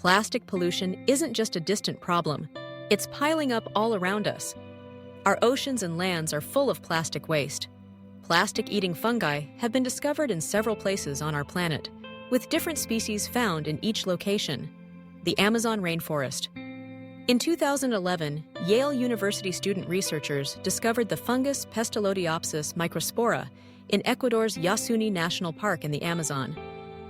Plastic pollution isn't just a distant problem, it's piling up all around us. Our oceans and lands are full of plastic waste. Plastic-eating fungi have been discovered in several places on our planet, with different species found in each location. The Amazon rainforest. In 2011, Yale University student researchers discovered the fungus Pestalozziopsis microspora in Ecuador's Yasuni National Park in the Amazon.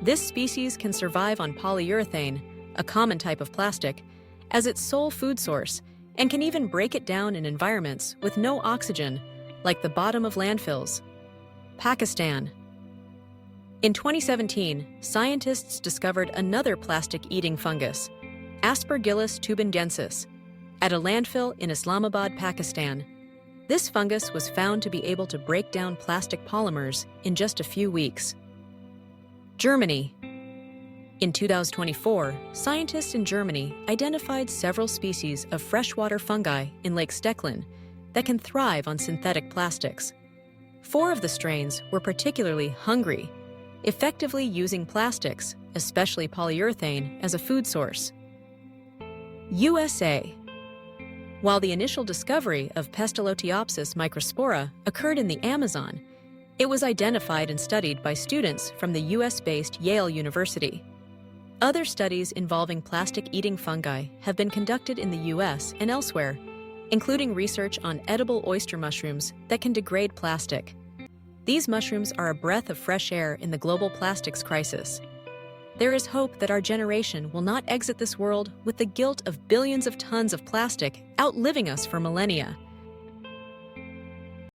This species can survive on polyurethane, a common type of plastic, as its sole food source, and can even break it down in environments with no oxygen, like the bottom of landfills. Pakistan. In 2017, scientists discovered another plastic-eating fungus, Aspergillus tubangensis, at a landfill in Islamabad, Pakistan. This fungus was found to be able to break down plastic polymers in just a few weeks. Germany. In 2024, scientists in Germany identified several species of freshwater fungi in Lake Stechlin that can thrive on synthetic plastics. 4 of the strains were particularly hungry, effectively using plastics, especially polyurethane, as a food source. USA. While the initial discovery of Pestalozziopsis microspora occurred in the Amazon, it was identified and studied by students from the US-based Yale University. Other studies involving plastic-eating fungi have been conducted in the US and elsewhere, including research on edible oyster mushrooms that can degrade plastic. These mushrooms are a breath of fresh air in the global plastics crisis. There is hope that our generation will not exit this world with the guilt of billions of tons of plastic outliving us for millennia.